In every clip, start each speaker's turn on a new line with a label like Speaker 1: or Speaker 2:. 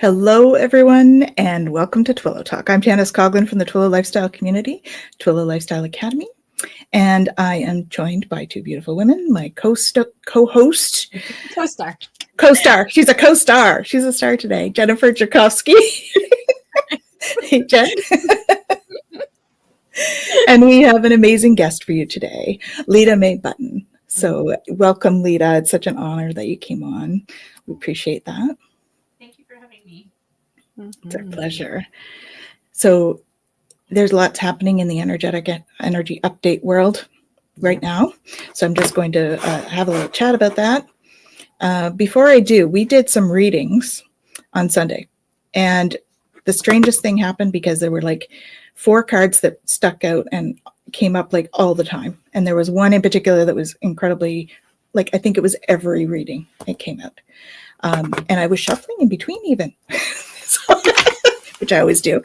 Speaker 1: Hello, everyone, and welcome to Twillow Talk. I'm Tanys Coughlan from the Twillow Lifestyle Community, Twillow Lifestyle Academy, and I am joined by two beautiful women, my co-host. Co-star. She's a co-star. She's a star today. Jennifer Jurkofsky. Hey, Jen. And we have an amazing guest for you today, Lita Mae Button. So welcome, Lita. It's such an honor that you came on. We appreciate that.
Speaker 2: Thank you for having me.
Speaker 1: It's our pleasure. So there's lots happening in the energy update world right now. So I'm just going to have a little chat about that. Before I do, we did some readings on Sunday, and the strangest thing happened because there were like 4 cards that stuck out and came up like all the time. And there was one in particular that was incredibly, like, I think it was every reading it came out. And I was shuffling in between even, which I always do.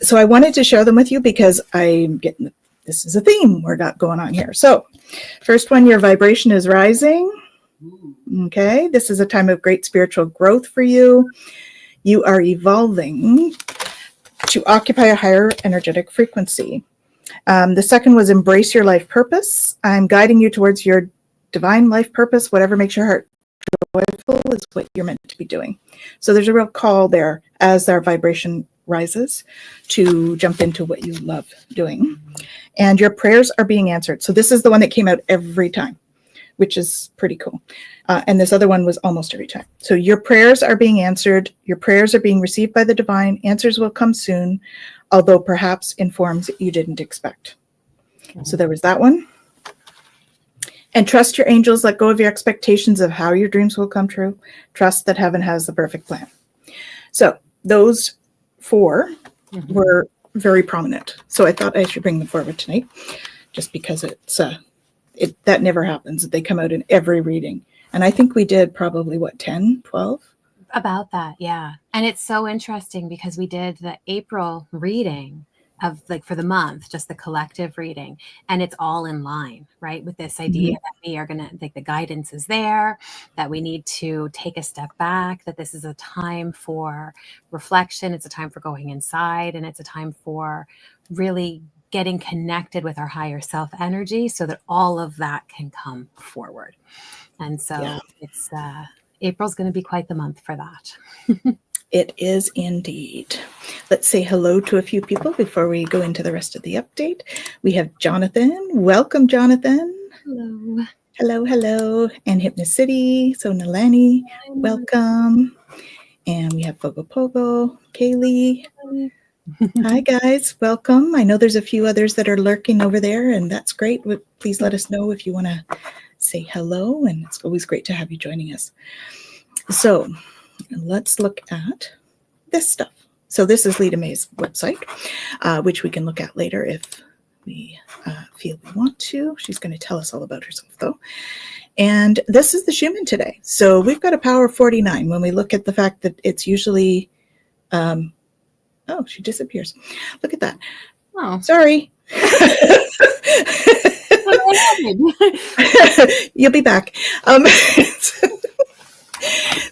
Speaker 1: So I wanted to share them with you because I'm getting, this is a theme we're got going on here. So first one, your vibration is rising. Okay, this is a time of great spiritual growth for you. You are evolving to occupy a higher energetic frequency. The second was embrace your life purpose. I'm guiding you towards your divine life purpose. Whatever makes your heart joyful is what you're meant to be doing. So there's a real call there as our vibration rises to jump into what you love doing. And your prayers are being answered. So this is the one that came out every time, which is pretty cool. And this other one was almost every time. So your prayers are being answered. Your prayers are being received by the divine. Answers will come soon, although perhaps in forms that you didn't expect. So there was that one. And trust your angels. Let go of your expectations of how your dreams will come true. Trust that heaven has the perfect plan. So those 4 were very prominent. So I thought I should bring them forward tonight, just because it's that never happens. They come out in every reading. And I think we did probably, 10, 12?
Speaker 2: About that, yeah. And it's so interesting because we did the April reading of for the month, just the collective reading. And it's all in line, right? With this idea that we are going to, the guidance is there, that we need to take a step back, that this is a time for reflection. It's a time for going inside, and it's a time for really getting connected with our higher self energy so that all of that can come forward. And so it's April's going to be quite the month for that.
Speaker 1: It is indeed. Let's say hello to a few people before we go into the rest of the update. We have Jonathan. Welcome, Jonathan.
Speaker 2: Hello.
Speaker 1: Hello, hello. And Hypnocity. So Nalani, welcome. And we have Fogo Pogo, Kaylee. Hi, guys. Welcome. I know there's a few others that are lurking over there, and that's great. Please let us know if you want to say hello, and it's always great to have you joining us. So let's look at this stuff. So this is Lita Mae's website, which we can look at later if we feel we want to. She's going to tell us all about herself, though. And this is the Schumann today. So we've got a power of 49 when we look at the fact that it's usually... oh, she disappears. Look at that.
Speaker 2: Oh,
Speaker 1: sorry. You'll be back.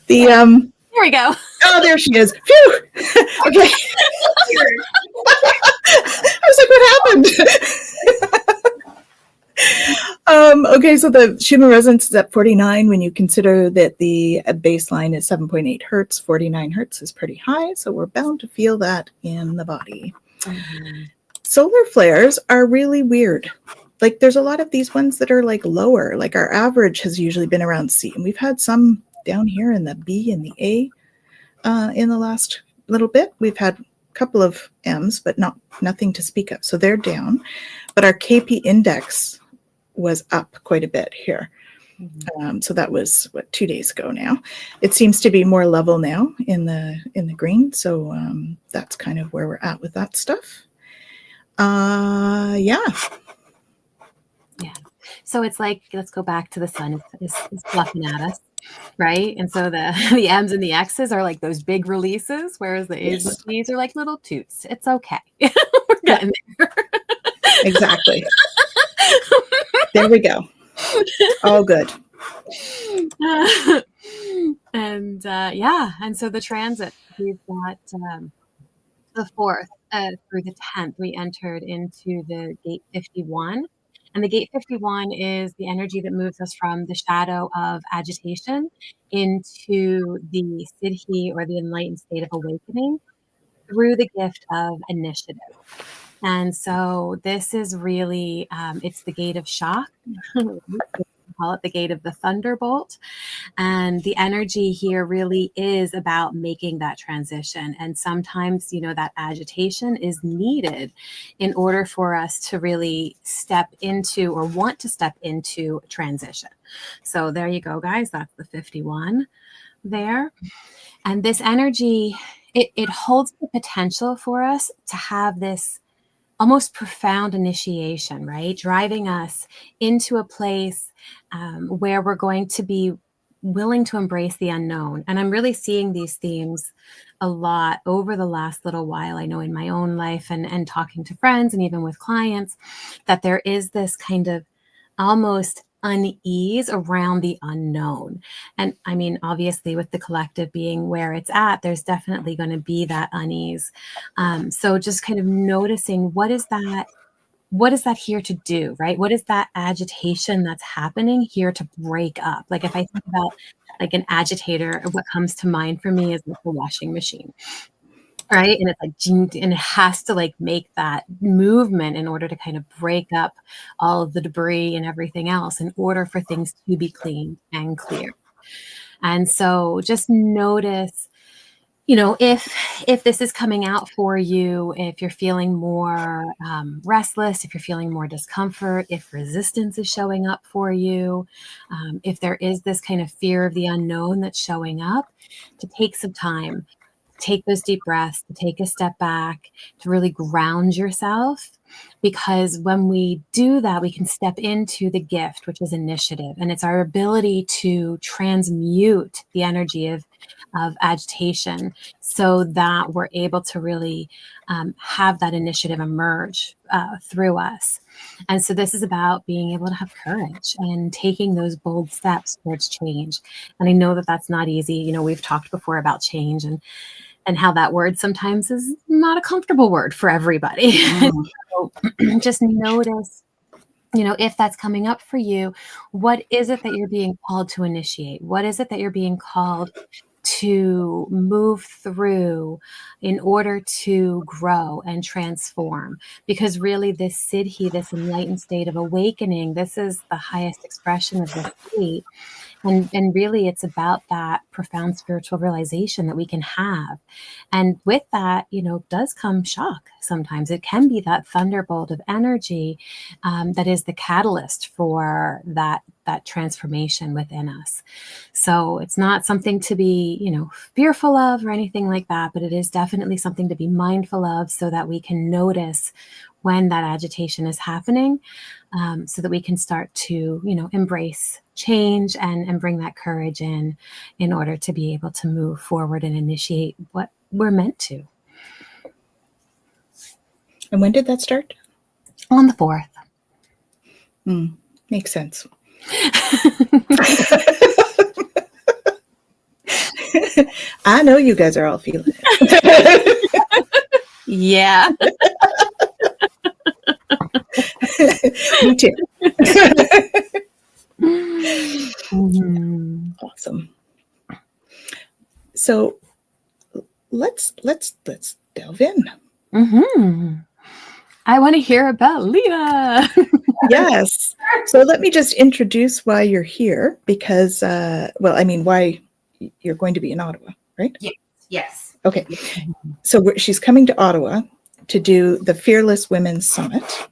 Speaker 2: There we go.
Speaker 1: Oh, there she is. Phew. Okay. I was like, what happened? Okay, so the Schumann resonance is at 49. When you consider that the baseline is 7.8 hertz, 49 hertz is pretty high. So we're bound to feel that in the body. Solar flares are really weird. Like there's a lot of these ones that are like lower. Like our average has usually been around C, and we've had some down here in the B and the A in the last little bit. We've had a couple of M's, but nothing to speak of. So they're down. But our KP index was up quite a bit here. So that was 2 days ago now. It seems to be more level now in the green. So that's kind of where we're at with that stuff. Yeah.
Speaker 2: So it's like, let's go back to the sun. It's fluffing at us, right? And so the M's and the X's are like those big releases, whereas the A's and T's are like little toots. It's okay. We're getting there.
Speaker 1: Exactly. There we go. All good.
Speaker 2: And and so the transit, we've got the 4th through the 10th, we entered into the gate 51. And the gate 51 is the energy that moves us from the shadow of agitation into the siddhi, or the enlightened state of awakening, through the gift of initiative. And so this is really, it's the gate of shock. We call it the gate of the thunderbolt. And the energy here really is about making that transition. And sometimes, that agitation is needed in order for us to really step into, or want to step into, transition. So there you go, guys. That's the 51 there. And this energy, it holds the potential for us to have this almost profound initiation, right? Driving us into a place where we're going to be willing to embrace the unknown. And I'm really seeing these themes a lot over the last little while. I know in my own life and talking to friends and even with clients, that there is this kind of almost unease around the unknown. And I mean, obviously with the collective being where it's at, there's definitely going to be that unease. So just kind of noticing, what is that here to do, right? What is that agitation that's happening here to break up? Like if I think about like an agitator, what comes to mind for me is like the washing machine. Right. And it's like, and it has to like make that movement in order to kind of break up all of the debris and everything else in order for things to be clean and clear. And so just notice, if this is coming out for you, if you're feeling more restless, if you're feeling more discomfort, if resistance is showing up for you, if there is this kind of fear of the unknown that's showing up, to take some time. Take those deep breaths, to take a step back, to really ground yourself. Because when we do that, we can step into the gift, which is initiative. And it's our ability to transmute the energy of agitation so that we're able to really have that initiative emerge through us. And so this is about being able to have courage and taking those bold steps towards change. And I know that that's not easy. We've talked before about change and how that word sometimes is not a comfortable word for everybody. So just notice, if that's coming up for you, what is it that you're being called to initiate? What is it that you're being called to move through in order to grow and transform? Because really this siddhi, this enlightened state of awakening, this is the highest expression of this state. And really it's about that profound spiritual realization that we can have. And with that, does come shock. Sometimes it can be that thunderbolt of energy that is the catalyst for that transformation within us. So it's not something to be, fearful of or anything like that, but it is definitely something to be mindful of so that we can notice when that agitation is happening, so that we can start to, embrace change and bring that courage in order to be able to move forward and initiate what we're meant to.
Speaker 1: And when did that start?
Speaker 2: On the 4th.
Speaker 1: Makes sense. I know you guys are all feeling it.
Speaker 2: Yeah.
Speaker 1: Me too.
Speaker 2: Mm-hmm.
Speaker 1: Awesome. So let's delve in.
Speaker 2: Mm-hmm. I want to hear about Lita.
Speaker 1: Yes. So let me just introduce why you're here, because why you're going to be in Ottawa, right?
Speaker 3: Yes.
Speaker 1: Okay. So she's coming to Ottawa to do the Fearless Women's Summit.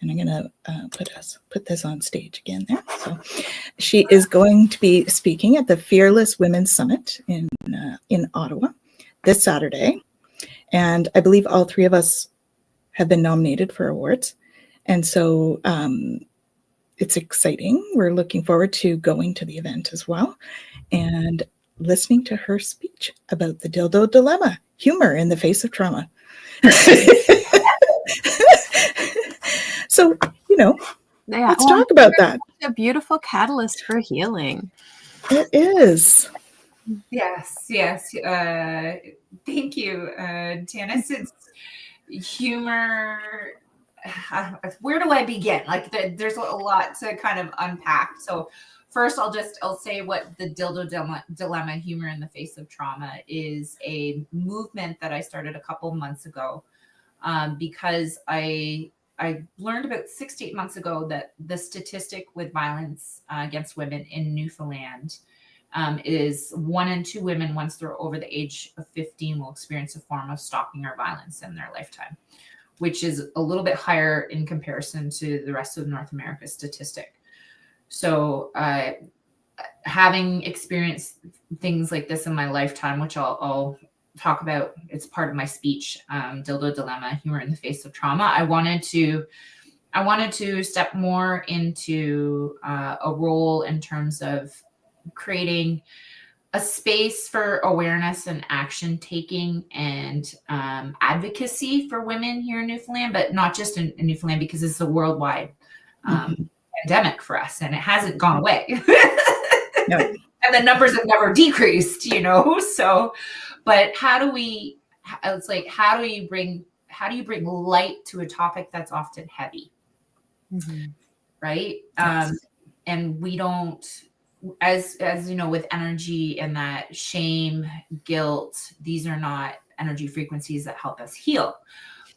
Speaker 1: And I'm going to put this on stage again there. So she is going to be speaking at the Fearless Women's Summit in Ottawa this Saturday. And I believe all three of us have been nominated for awards. And so it's exciting. We're looking forward to going to the event as well and listening to her speech about the dildo dilemma, humor in the face of trauma. So, let's talk about that.
Speaker 2: A beautiful catalyst for healing.
Speaker 1: It is.
Speaker 3: Yes, yes. Thank you, Tanys. It's humor. Where do I begin? Like, there's a lot to kind of unpack. So, first, I'll say what the dildo dilemma, humor in the face of trauma, is a movement that I started a couple months ago, because I learned about 6 to 8 months ago that the statistic with violence against women in Newfoundland is 1 in 2 women, once they're over the age of 15, will experience a form of stalking or violence in their lifetime, which is a little bit higher in comparison to the rest of North America's statistic. So having experienced things like this in my lifetime, which I'll talk about, it's part of my speech, dildo dilemma, humor in the face of trauma, I wanted to step more into a role in terms of creating a space for awareness and action taking and advocacy for women here in Newfoundland, but not just in Newfoundland, because it's a worldwide pandemic for us, and it hasn't gone away.
Speaker 1: No.
Speaker 3: And the numbers have never decreased, So, but how do you bring light to a topic that's often heavy, right?
Speaker 1: Yes.
Speaker 3: And we don't. As you know, with energy and that shame, guilt, these are not energy frequencies that help us heal.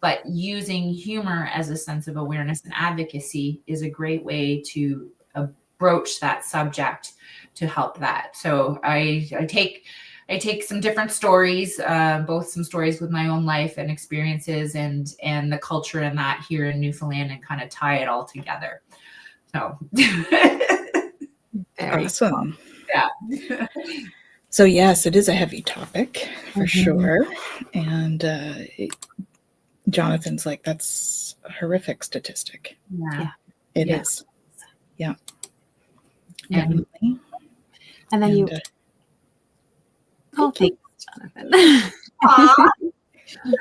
Speaker 3: But using humor as a sense of awareness and advocacy is a great way to broach that subject to help that. So I take some different stories, both some stories with my own life and experiences and the culture in that here in Newfoundland, and kind of tie it all together. So.
Speaker 1: Awesome.
Speaker 3: Yeah.
Speaker 1: So yes, it is a heavy topic for sure. And Jonathan's like, that's a horrific statistic.
Speaker 3: Yeah.
Speaker 1: It is. Yeah.
Speaker 3: And
Speaker 2: then thanks, Jonathan.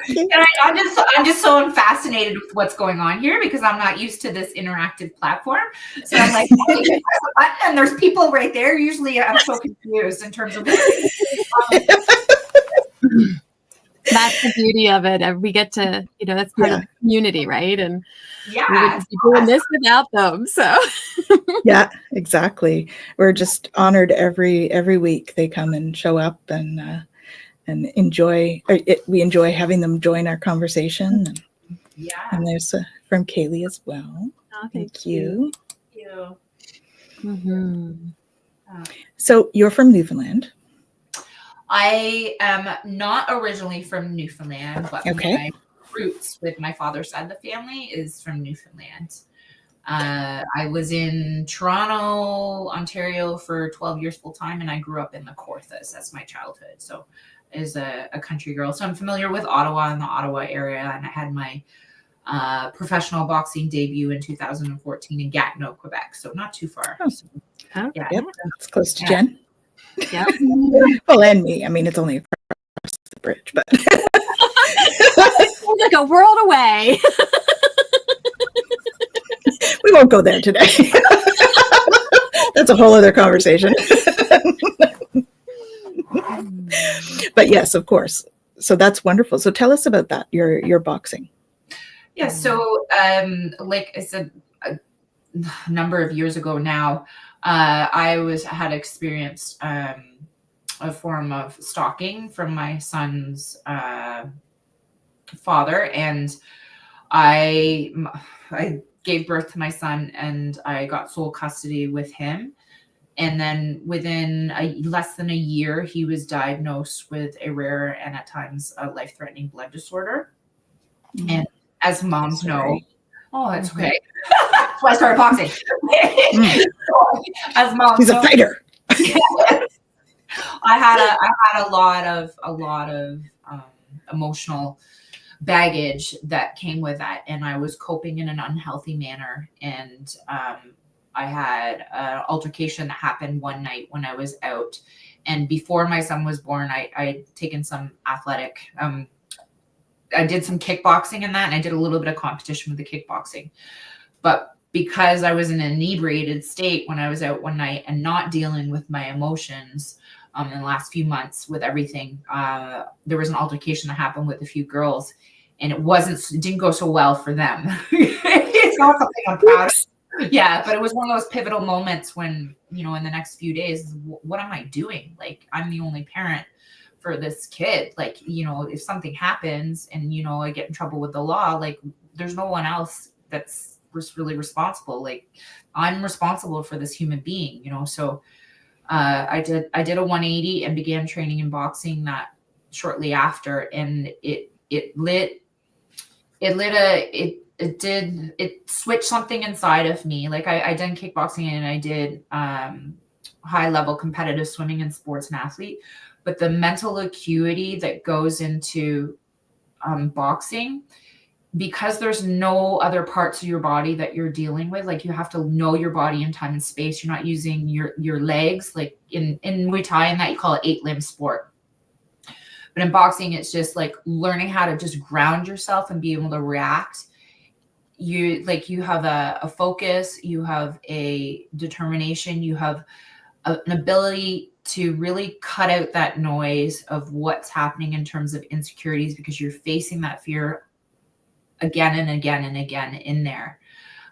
Speaker 3: And I'm just so fascinated with what's going on here, because I'm not used to this interactive platform. So I'm like, and there's people right there. Usually I'm so confused in terms of
Speaker 2: That's the beauty of it. And we get to, that's part of the community, right? And we would be doing this without them. So
Speaker 1: yeah, exactly. We're just honored every week they come and show up and enjoy. We enjoy having them join our conversation. And there's from Kaylee as well.
Speaker 2: Oh,
Speaker 1: thank you.
Speaker 3: Thank you.
Speaker 1: So you're from Newfoundland.
Speaker 3: I am not originally from Newfoundland, but my roots with my father's side of the family is from Newfoundland. I was in Toronto, Ontario for 12 years full time, and I grew up in the Kawarthas. That's my childhood. So as a country girl. So I'm familiar with Ottawa and the Ottawa area, and I had my professional boxing debut in 2014 in Gatineau, Quebec. So not too far.
Speaker 1: Oh.
Speaker 3: So,
Speaker 1: Yep, it's close to Jen.
Speaker 2: Yeah.
Speaker 1: Well, and me. I mean, it's only across the bridge, but
Speaker 2: like a world away.
Speaker 1: We won't go there today. That's a whole other conversation. But yes, of course. So that's wonderful. So tell us about that, your boxing.
Speaker 3: Yeah. So like I said, a number of years ago now, I had experienced a form of stalking from my son's father, and I gave birth to my son, and I got sole custody with him. And then within less than a year, he was diagnosed with a rare and at times a life-threatening blood disorder. Mm-hmm. And as moms know, it's okay. That's why I started boxing. As moms,
Speaker 1: he's a fighter.
Speaker 3: I had a lot of emotional baggage that came with that, and I was coping in an unhealthy manner. And I had an altercation that happened one night when I was out, and before my son was born, I'd taken some athletic. I did some kickboxing in that, and I did a little bit of competition with the kickboxing. But because I was in an inebriated state when I was out one night and not dealing with my emotions, in the last few months with everything. There was an altercation that happened with a few girls, and it didn't go so well for them. It's not something I'm proud of. Yeah, but it was one of those pivotal moments when, in the next few days, what am I doing? Like, I'm the only parent for this kid. Like, if something happens and, I get in trouble with the law, like, there's no one else that's really responsible. Like, I'm responsible for this human being, so I did a 180 and began training in boxing that shortly after, and it switched something inside of me. Like, I did kickboxing and I did high level competitive swimming and sports and athlete, but the mental acuity that goes into boxing, because there's no other parts of your body that you're dealing with, like, you have to know your body in time and space. You're not using your legs, like in Muay Thai, and that you call it 8-limb sport. But in boxing, it's just like learning how to just ground yourself and be able to react. You have a focus, you have a determination, you have an ability to really cut out that noise of what's happening in terms of insecurities, because you're facing that fear again and again and again in there.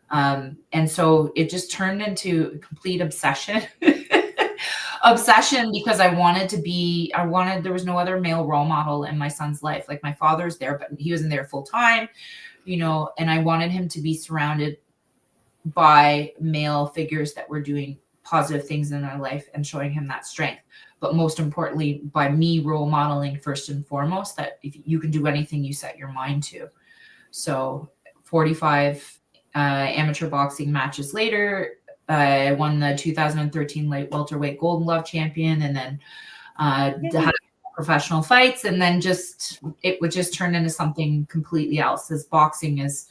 Speaker 3: And so it just turned into a complete obsession. Because there was no other male role model in my son's life. Like, my father's there, but he wasn't there full time, and I wanted him to be surrounded by male figures that were doing positive things in their life and showing him that strength. But most importantly, by me role modeling first and foremost, that if you can do anything you set your mind to. So 45 amateur boxing matches later, I won the 2013 light welterweight Golden Glove champion, and then had professional fights, and then it would just turn into something completely else. As boxing is,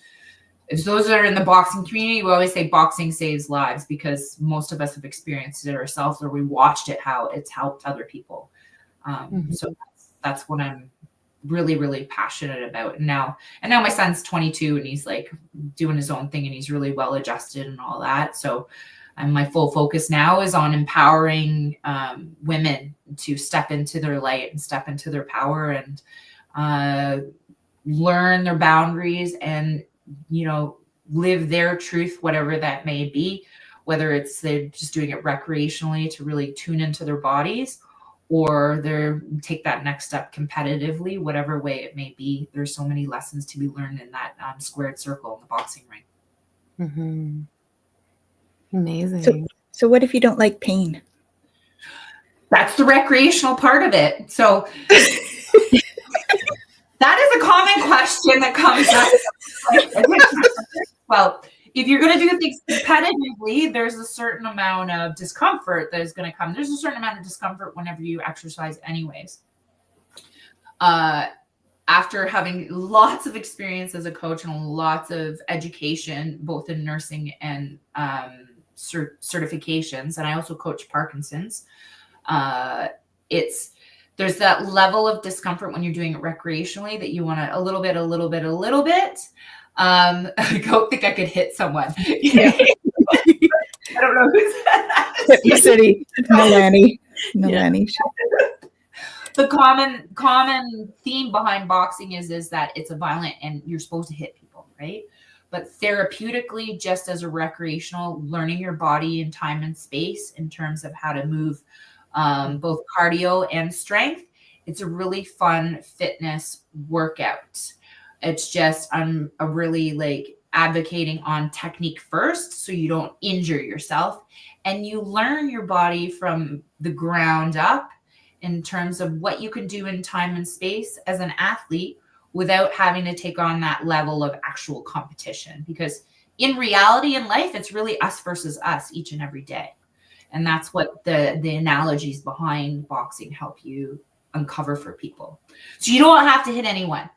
Speaker 3: if those that are in the boxing community, we always say boxing saves lives, because most of us have experienced it ourselves, or we watched it, how it's helped other people. So that's what I'm really, really passionate about. And now my son's 22 and he's like doing his own thing and he's really well adjusted and all that. So my full focus now is on empowering women to step into their light and step into their power and learn their boundaries and, live their truth, whatever that may be, whether it's they're just doing it recreationally to really tune into their bodies, or they're take that next step competitively, whatever way it may be. There's so many lessons to be learned in that squared circle in the boxing ring.
Speaker 2: Mm-hmm. Amazing.
Speaker 1: So what if you don't like pain?
Speaker 3: That's the recreational part of it. So that is a common question that comes up. Well, if you're going to do things competitively, there's a certain amount of discomfort that is going to come. There's a certain amount of discomfort whenever you exercise anyways. After having lots of experience as a coach and lots of education, both in nursing and certifications, and I also coach Parkinson's, there's that level of discomfort when you're doing it recreationally that you want to a little bit. I don't think I could hit someone.
Speaker 1: Yeah.
Speaker 3: I don't know who's that.
Speaker 1: Hit the city. Nalani.
Speaker 3: The common theme behind boxing is that it's a violent and you're supposed to hit people, right? But therapeutically, just as a recreational, learning your body in time and space in terms of how to move both cardio and strength, it's a really fun fitness workout. It's just I'm really advocating on technique first, so you don't injure yourself, and you learn your body from the ground up in terms of what you can do in time and space as an athlete without having to take on that level of actual competition. Because in reality in life, it's really us versus us each and every day. And that's what the analogies behind boxing help you uncover for people. So you don't have to hit anyone.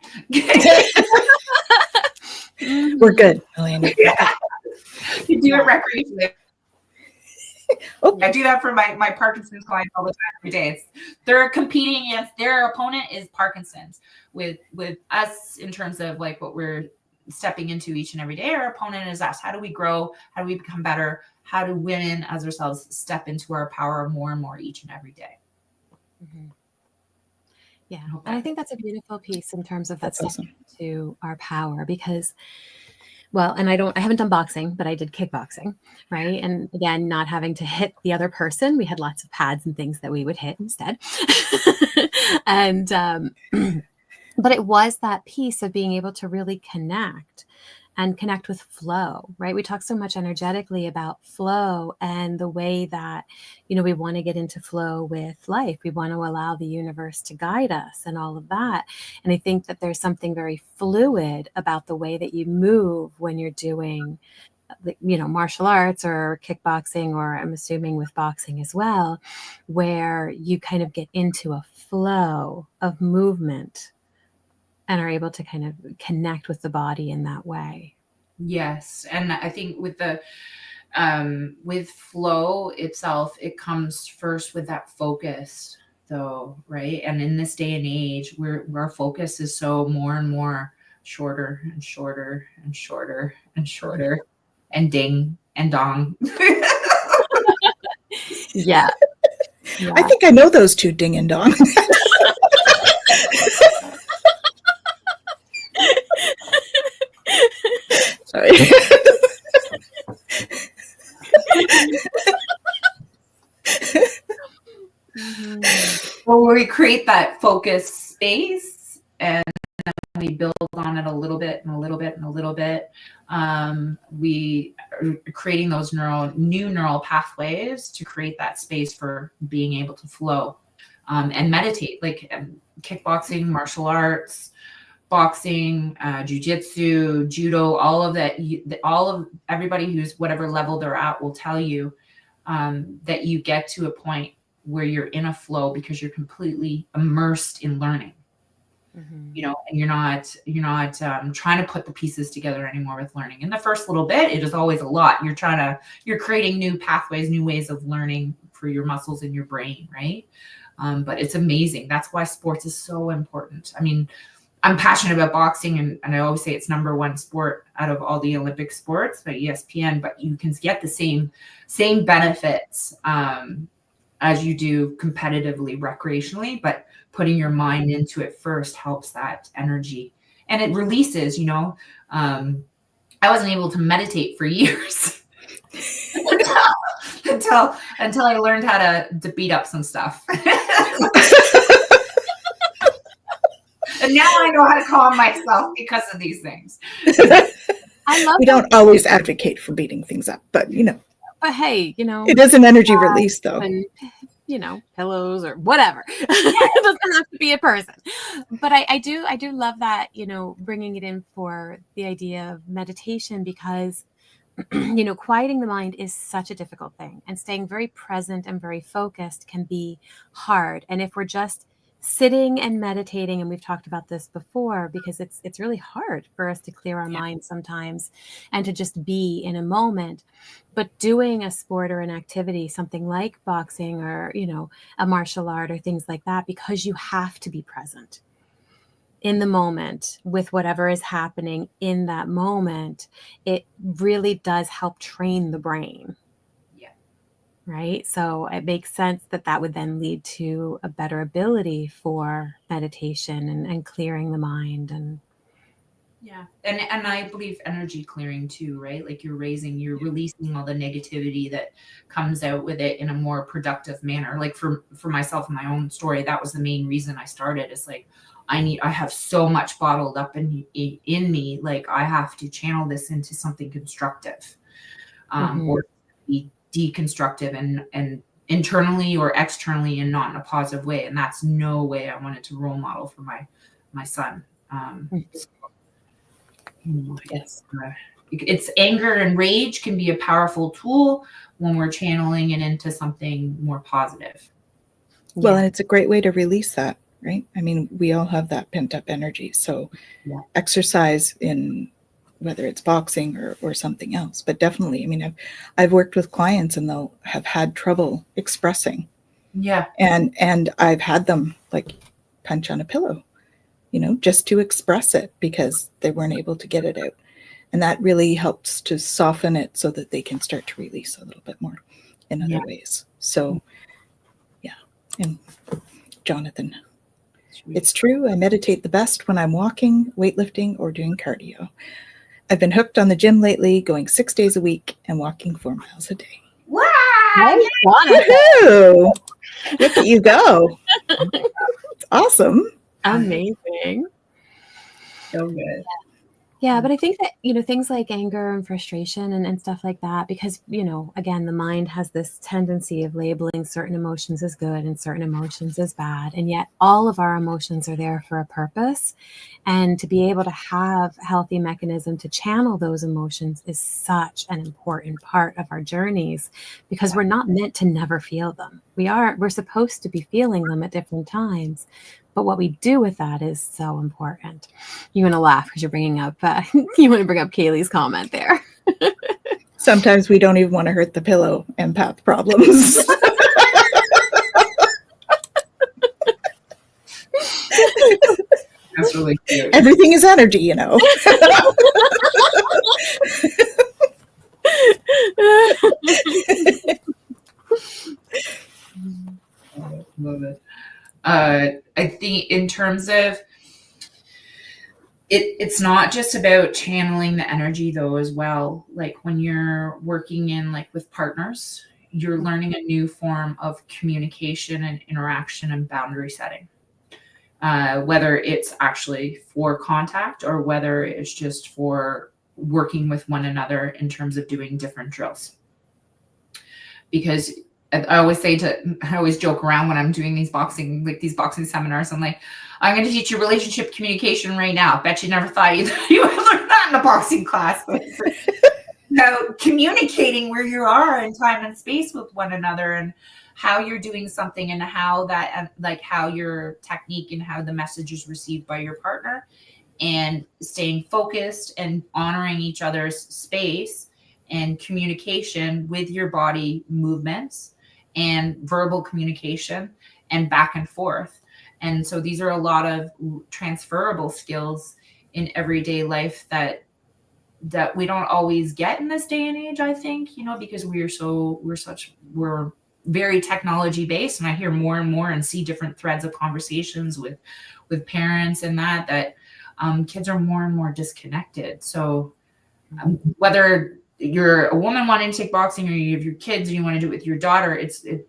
Speaker 1: We're good, Elena.
Speaker 3: Yeah. You do it recreationally. Oh. I do that for my Parkinson's clients all the time, every day. They're competing against their opponent is Parkinson's. With us, in terms of like what we're stepping into each and every day, our opponent is us. How do we grow? How do we become better? How do women as ourselves step into our power more and more each and every day?
Speaker 2: Mhm. Yeah. And I think that's a beautiful piece in terms of that
Speaker 1: That's awesome.
Speaker 2: to our power because, well, and I haven't done boxing, but I did kickboxing, right? And again, not having to hit the other person, we had lots of pads and things that we would hit instead. And, but it was that piece of being able to really connect and connect with flow, right? We talk so much energetically about flow and the way that, we want to get into flow with life. We want to allow the universe to guide us and all of that. And I think that there's something very fluid about the way that you move when you're doing, martial arts or kickboxing, or I'm assuming with boxing as well, where you kind of get into a flow of movement and are able to kind of connect with the body in that way.
Speaker 3: Yes. And I think with flow itself, it comes first with that focus though, right? And in this day and age where our focus is so more and more shorter and shorter and shorter and shorter and ding and dong.
Speaker 2: Yeah.
Speaker 1: I think I know those two, ding and dong. Sorry.
Speaker 3: Well, we create that focus space and we build on it a little bit and a little bit and a little bit. We are creating those new neural pathways to create that space for being able to flow and meditate, like kickboxing, martial arts, boxing, jujitsu, judo, all of that. All of everybody who's whatever level they're at will tell you that you get to a point where you're in a flow because you're completely immersed in learning. And you're not trying to put the pieces together anymore with learning. In the first little bit, it is always a lot. You're creating new pathways, new ways of learning for your muscles and your brain, right? But it's amazing. That's why sports is so important. I mean, I'm passionate about boxing, and I always say it's number one sport out of all the Olympic sports by ESPN, but you can get the same benefits as you do competitively, recreationally, but putting your mind into it first helps that energy, and it releases. I wasn't able to meditate for years until I learned how to beat up some stuff. And now I know how to calm myself because of these things.
Speaker 1: We don't always advocate for beating things up, but
Speaker 2: But hey,
Speaker 1: it is an energy release though.
Speaker 2: And, pillows or whatever. It doesn't have to be a person. But I do love that, bringing it in for the idea of meditation, because quieting the mind is such a difficult thing, and staying very present and very focused can be hard. And if we're just sitting and meditating, and we've talked about this before, because it's really hard for us to clear our mind sometimes and to just be in a moment. But doing a sport or an activity, something like boxing or, a martial art or things like that, because you have to be present in the moment with whatever is happening in that moment, it really does help train the brain. Right? So it makes sense that would then lead to a better ability for meditation and clearing the mind. And
Speaker 3: and I believe energy clearing too, right? Like you're releasing all the negativity that comes out with it in a more productive manner. Like for myself, in my own story, that was the main reason I started. It's like I have so much bottled up in me, like I have to channel this into something constructive, or be deconstructive and internally or externally, and not in a positive way. And that's no way I wanted to role model for my son. It's anger and rage can be a powerful tool when we're channeling it into something more positive.
Speaker 1: Well, and it's a great way to release that, right? I mean, we all have that pent up energy. So exercise, in whether it's boxing or something else, but definitely, I mean, I've worked with clients and they'll have had trouble expressing. And I've had them like punch on a pillow, just to express it because they weren't able to get it out. And that really helps to soften it so that they can start to release a little bit more in other ways. So, and Jonathan. It's true. I meditate the best when I'm walking, weightlifting, or doing cardio. I've been hooked on the gym lately, going 6 days a week and walking 4 miles a day.
Speaker 3: Wow!
Speaker 2: Hey, Jonathan.
Speaker 1: Woohoo! Look at you go. It's awesome.
Speaker 2: Amazing.
Speaker 3: So good.
Speaker 2: Yeah, but I think that, things like anger and frustration and stuff like that, because, again, the mind has this tendency of labeling certain emotions as good and certain emotions as bad. And yet all of our emotions are there for a purpose. And to be able to have a healthy mechanism to channel those emotions is such an important part of our journeys, because we're not meant to never feel them. We're supposed to be feeling them at different times. But what we do with that is so important. You want to laugh because you're bringing up, you want to bring up Kaylee's comment there.
Speaker 1: Sometimes we don't even want to hurt the pillow. Empath problems.
Speaker 3: That's really cute.
Speaker 1: Everything is energy, you know.
Speaker 3: Love it. I think in terms of it's not just about channeling the energy though as well. Like when you're working in like with partners, you're learning a new form of communication and interaction and boundary setting. Whether it's actually for contact or whether it's just for working with one another in terms of doing different drills. Because I always joke around when I'm doing these boxing seminars. I'm like, I'm going to teach you relationship communication right now. Bet you never thought you would learn that in a boxing class. Now, communicating where you are in time and space with one another and how you're doing something and how that, like how your technique and how the message is received by your partner, and staying focused and honoring each other's space and communication with your body movements and verbal communication and back and forth. And so these are a lot of transferable skills in everyday life that we don't always get in this day and age, I think, because we're very technology based. And I hear more and more and see different threads of conversations with parents and that kids are more and more disconnected. So whether you're a woman wanting to take boxing or you have your kids and you want to do it with your daughter,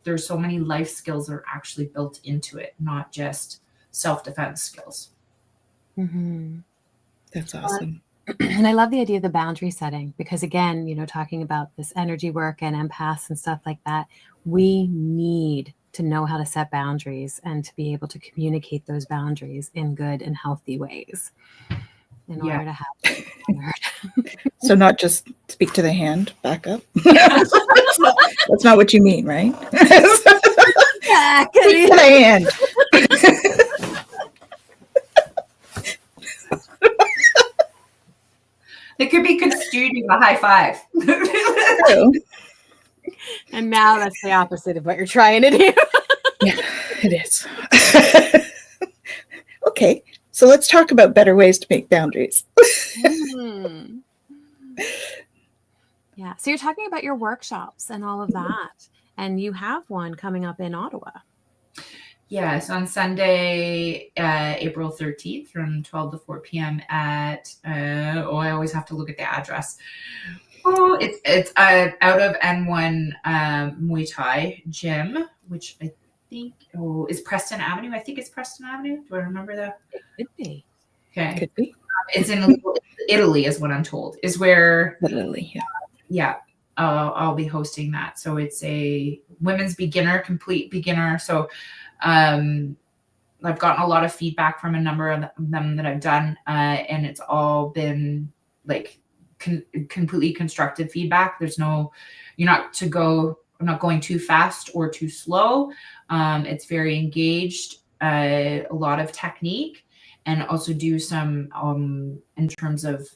Speaker 3: there's so many life skills that are actually built into it, not just self-defense skills.
Speaker 2: Mm-hmm.
Speaker 1: That's awesome.
Speaker 2: And I love the idea of the boundary setting, because again, talking about this energy work and empaths and stuff like that, we need to know how to set boundaries and to be able to communicate those boundaries in good and healthy ways in order to have it honored.
Speaker 1: So not just speak to the hand, back up. That's not what you mean, right? Speak to the hand.
Speaker 3: It could be construed as a high five.
Speaker 2: And now that's the opposite of what you're trying to do.
Speaker 1: Yeah, it is. Okay, so let's talk about better ways to make boundaries.
Speaker 2: Yeah, so you're talking about your workshops and all of that, and you have one coming up in Ottawa.
Speaker 3: Yes, on Sunday, April 13th from 12 to 4 p.m. at, I always have to look at the address. Oh, it's out of N1 Muay Thai gym, which I think is Preston Avenue. I think it's Preston Avenue. Do I remember that?
Speaker 2: It could be.
Speaker 3: Okay.
Speaker 1: Could be.
Speaker 3: It's in Italy is what I'm told, is where.
Speaker 1: Literally, yeah.
Speaker 3: Yeah. I'll be hosting that. So it's a women's complete beginner. So I've gotten a lot of feedback from a number of them that I've done, and it's all been like completely constructive feedback. I'm not going too fast or too slow. It's very engaged, a lot of technique, and also do some in terms of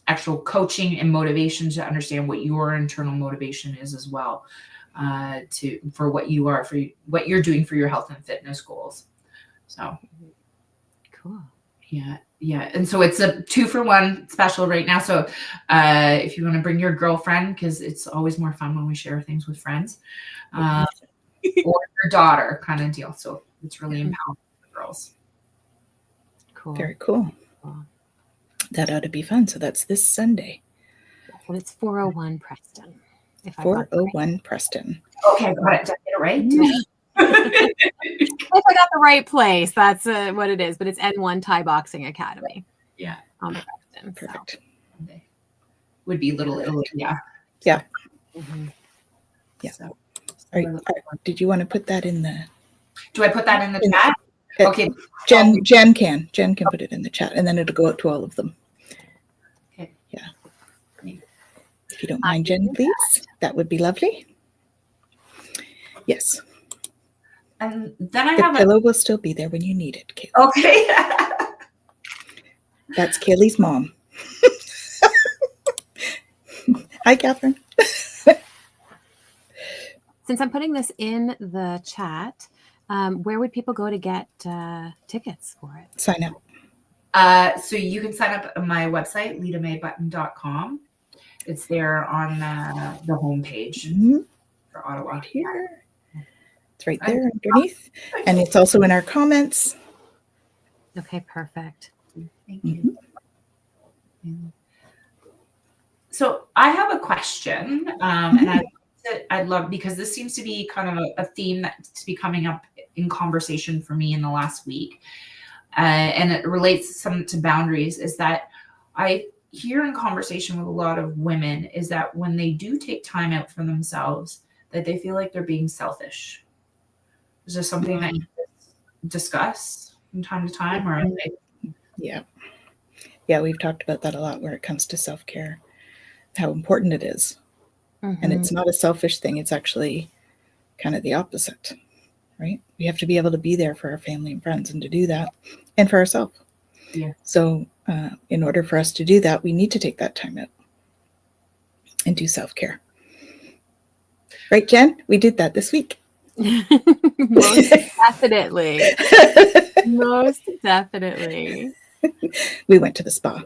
Speaker 3: actual coaching and motivation to understand what your internal motivation is as well, for what you're doing for your health and fitness goals. So
Speaker 2: cool.
Speaker 3: Yeah. And so it's a 2-for-1 special right now. So if you want to bring your girlfriend, because it's always more fun when we share things with friends, or your daughter kind of deal. So it's really empowering for girls.
Speaker 2: Cool.
Speaker 1: Very cool.
Speaker 2: Cool.
Speaker 1: That ought to be fun. So that's this Sunday.
Speaker 2: And it's 401 Preston. If I got it
Speaker 1: 401 Preston.
Speaker 3: Okay, got it. Did I get it
Speaker 2: right.
Speaker 3: right?
Speaker 2: If I got the right place, that's what it is. But it's N1 Thai Boxing Academy.
Speaker 3: Yeah.
Speaker 2: On Preston.
Speaker 1: Perfect.
Speaker 3: So. Would be Little Italy. Yeah.
Speaker 1: Yeah.
Speaker 2: Mm-hmm.
Speaker 1: Yeah.
Speaker 3: So,
Speaker 1: did you want to put that in the?
Speaker 3: do I put that in the chat? Okay.
Speaker 1: Jen can put it in the chat, and then it'll go out to all of them.
Speaker 3: Okay.
Speaker 1: Yeah. If you don't mind, Jen, please, that would be lovely. Yes.
Speaker 3: And then I
Speaker 1: The
Speaker 3: have
Speaker 1: pillow will still be there when you need it, Kaylee.
Speaker 3: Okay.
Speaker 1: That's Kaylee's mom. Hi, Catherine.
Speaker 2: Since I'm putting this in the chat, where would people go to get tickets for it?
Speaker 1: Sign up.
Speaker 3: So you can sign up on my website, litamaebutton.com. It's there on the homepage for Ottawa.
Speaker 1: Right here. It's right there underneath. And it's also in our comments.
Speaker 2: Okay, perfect.
Speaker 3: Thank you. So I have a question, and I'd love, because this seems to be kind of a theme that's be coming up in conversation for me in the last week, and it relates some to boundaries. Is that I hear in conversation with a lot of women is that when they do take time out for themselves, that they feel like they're being selfish. Is there something that you discuss from time to time, or?
Speaker 1: Yeah, we've talked about that a lot where it comes to self-care, how important it is. And it's not a selfish thing. It's actually kind of the opposite, right? We have to be able to be there for our family and friends and to do that, and for ourselves.
Speaker 3: Yeah.
Speaker 1: So in order for us to do that, we need to take that time out and do self-care. Right, Jen? We did that this week.
Speaker 2: Most definitely. Most definitely.
Speaker 1: We went to the spa.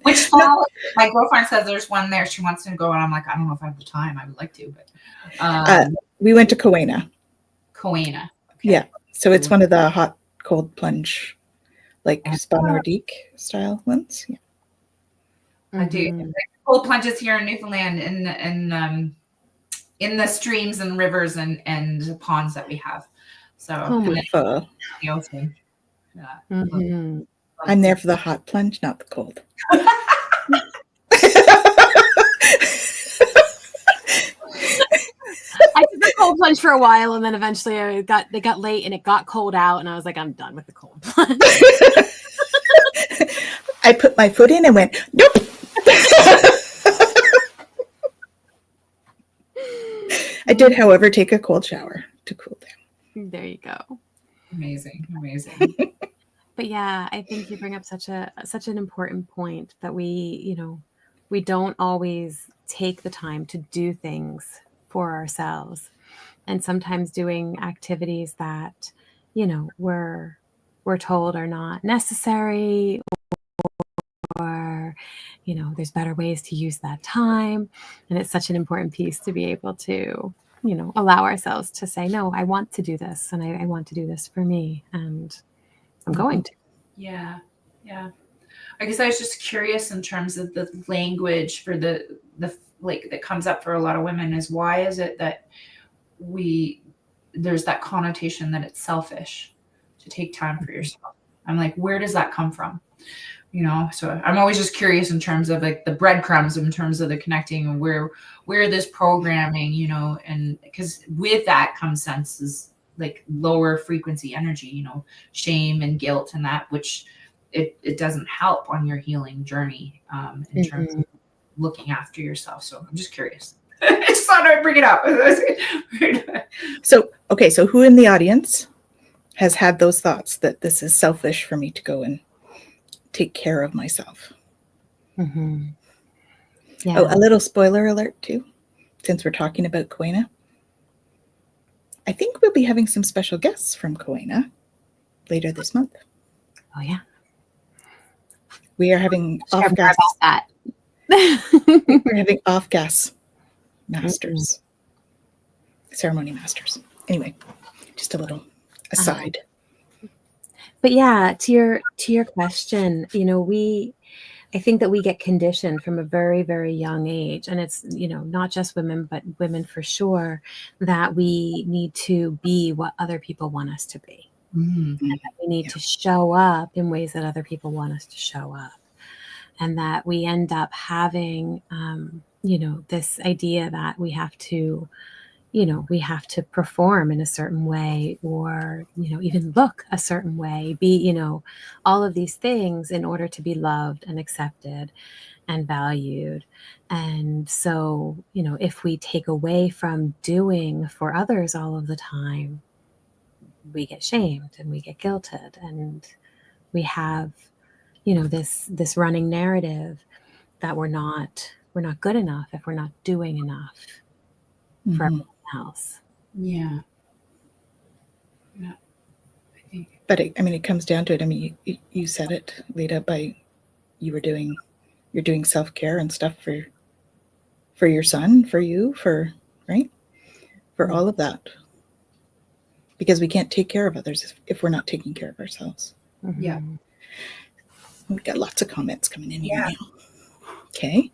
Speaker 3: Which spa? My girlfriend says there's one there. She wants to go, and I'm like, I don't know if I have the time. I would like to, but
Speaker 1: we went to Coena.
Speaker 3: Coena.
Speaker 1: Okay. Yeah. So it's one of the hot cold plunge, like spa Nordique style ones. Yeah.
Speaker 3: I do. Cold plunges here in Newfoundland in the streams and rivers and ponds that we have. So
Speaker 1: beautiful.
Speaker 3: The ocean.
Speaker 2: Yeah.
Speaker 1: I'm there for the hot plunge, not the cold.
Speaker 2: I did the cold plunge for a while, and then eventually it got late and it got cold out, and I was like, I'm done with the cold plunge.
Speaker 1: I put my foot in and went, nope. I did, however, take a cold shower to cool down.
Speaker 2: There you go.
Speaker 3: Amazing.
Speaker 2: But yeah, I think you bring up such an important point that we don't always take the time to do things for ourselves, and sometimes doing activities that we're told are not necessary, or there's better ways to use that time. And it's such an important piece to be able to allow ourselves to say, no, I want to do this, and I want to do this for me, and I'm going to.
Speaker 3: Yeah. I guess I was just curious in terms of the language for the like that comes up for a lot of women is, why is it that there's that connotation that it's selfish to take time for yourself? I'm like, where does that come from? So I'm always just curious in terms of like the breadcrumbs, in terms of the connecting, and where this programming, and because with that comes senses like lower frequency energy, shame and guilt, and that which it doesn't help on your healing journey in terms of looking after yourself. So I'm just curious. I just thought I'd bring it up.
Speaker 1: So who in the audience has had those thoughts that this is selfish for me to go and take care of myself?
Speaker 2: Yeah.
Speaker 1: Oh, a little spoiler alert too, since we're talking about Coena. I think we'll be having some special guests from Coena later this month.
Speaker 2: Oh yeah.
Speaker 1: We are having off-gas.
Speaker 2: That.
Speaker 1: We're having off-gas masters, ceremony masters. anyway, just a little aside.
Speaker 2: But yeah, to your question, I think that we get conditioned from a very, very young age, and it's, not just women, but women for sure, that we need to be what other people want us to be.
Speaker 3: Mm.
Speaker 2: And that we need to show up in ways that other people want us to show up. And that we end up having, this idea that we have to perform in a certain way, or, even look a certain way, be, all of these things in order to be loved and accepted and valued. And so, if we take away from doing for others all of the time, we get shamed and we get guilted, and we have, this running narrative that we're not good enough if we're not doing enough for everyone else.
Speaker 3: Yeah. Yeah. I think.
Speaker 1: But it comes down to it. I mean, you said it, Lita, you're doing self-care and stuff for your son, for you, right? For all of that. Because we can't take care of others if we're not taking care of ourselves.
Speaker 3: Yeah.
Speaker 1: We've got lots of comments coming in here now. Okay.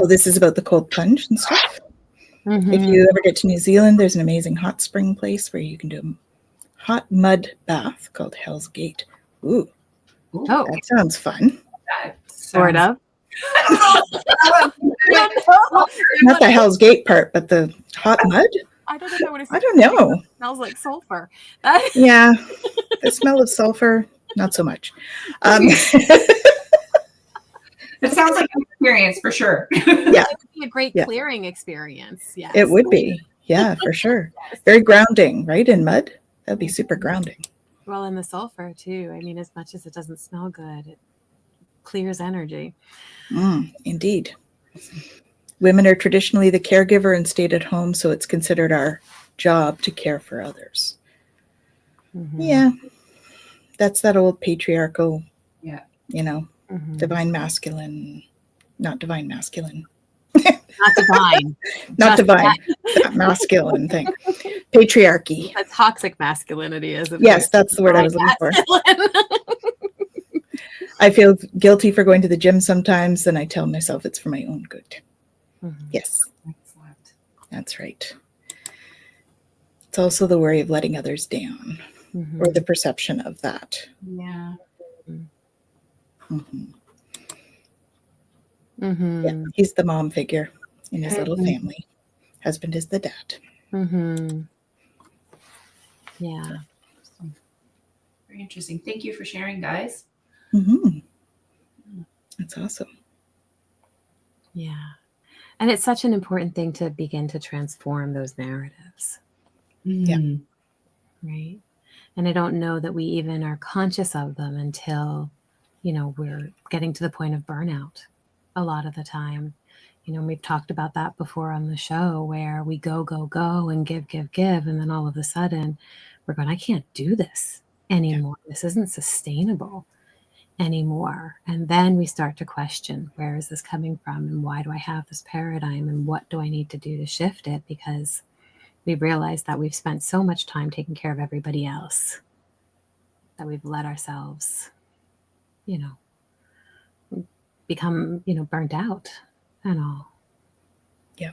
Speaker 1: This is about the cold plunge and stuff. If you ever get to New Zealand, there's an amazing hot spring place where you can do a hot mud bath called Hell's Gate. Ooh.
Speaker 2: Oh,
Speaker 1: that sounds fun.
Speaker 2: Sort of.
Speaker 1: Not the Hell's Gate part, but the hot mud.
Speaker 2: I don't know if I want to.
Speaker 1: I don't know.
Speaker 2: It smells like sulfur.
Speaker 1: Yeah, the smell of sulfur, not so much.
Speaker 3: It sounds like an experience for sure.
Speaker 1: Yeah,
Speaker 2: it would be a great clearing experience. Yes,
Speaker 1: it would be. Yeah, for sure. Very grounding, right? In mud, that'd be super grounding.
Speaker 2: Well, and the sulfur too. I mean, as much as it doesn't smell good, it clears energy.
Speaker 1: Indeed. Women are traditionally the caregiver and stayed at home, so it's considered our job to care for others. Yeah, that's that old patriarchal, divine masculine, not divine masculine.
Speaker 2: Not divine.
Speaker 1: Not divine. That masculine thing. Patriarchy.
Speaker 2: That's toxic masculinity, isn't it?
Speaker 1: Yes, that's the word I was looking for. I feel guilty for going to the gym sometimes, and I tell myself it's for my own good. Yes.
Speaker 3: Excellent.
Speaker 1: That's right. It's also the worry of letting others down, or the perception of that.
Speaker 3: Yeah.
Speaker 1: Yeah, he's the mom figure in his little family. Husband is the dad.
Speaker 2: Yeah.
Speaker 3: Very interesting. Thank you for sharing, guys.
Speaker 1: That's awesome.
Speaker 2: Yeah. And it's such an important thing to begin to transform those narratives.
Speaker 1: Yeah.
Speaker 2: Right. And I don't know that we even are conscious of them until, we're getting to the point of burnout a lot of the time. We've talked about that before on the show, where we go and give. And then all of a sudden we're going, I can't do this anymore. Yeah. This isn't sustainable anymore. And then we start to question, where is this coming from? And why do I have this paradigm? And what do I need to do to shift it? Because we realize that we've spent so much time taking care of everybody else that we've let ourselves, become, burnt out and all.
Speaker 1: Yeah.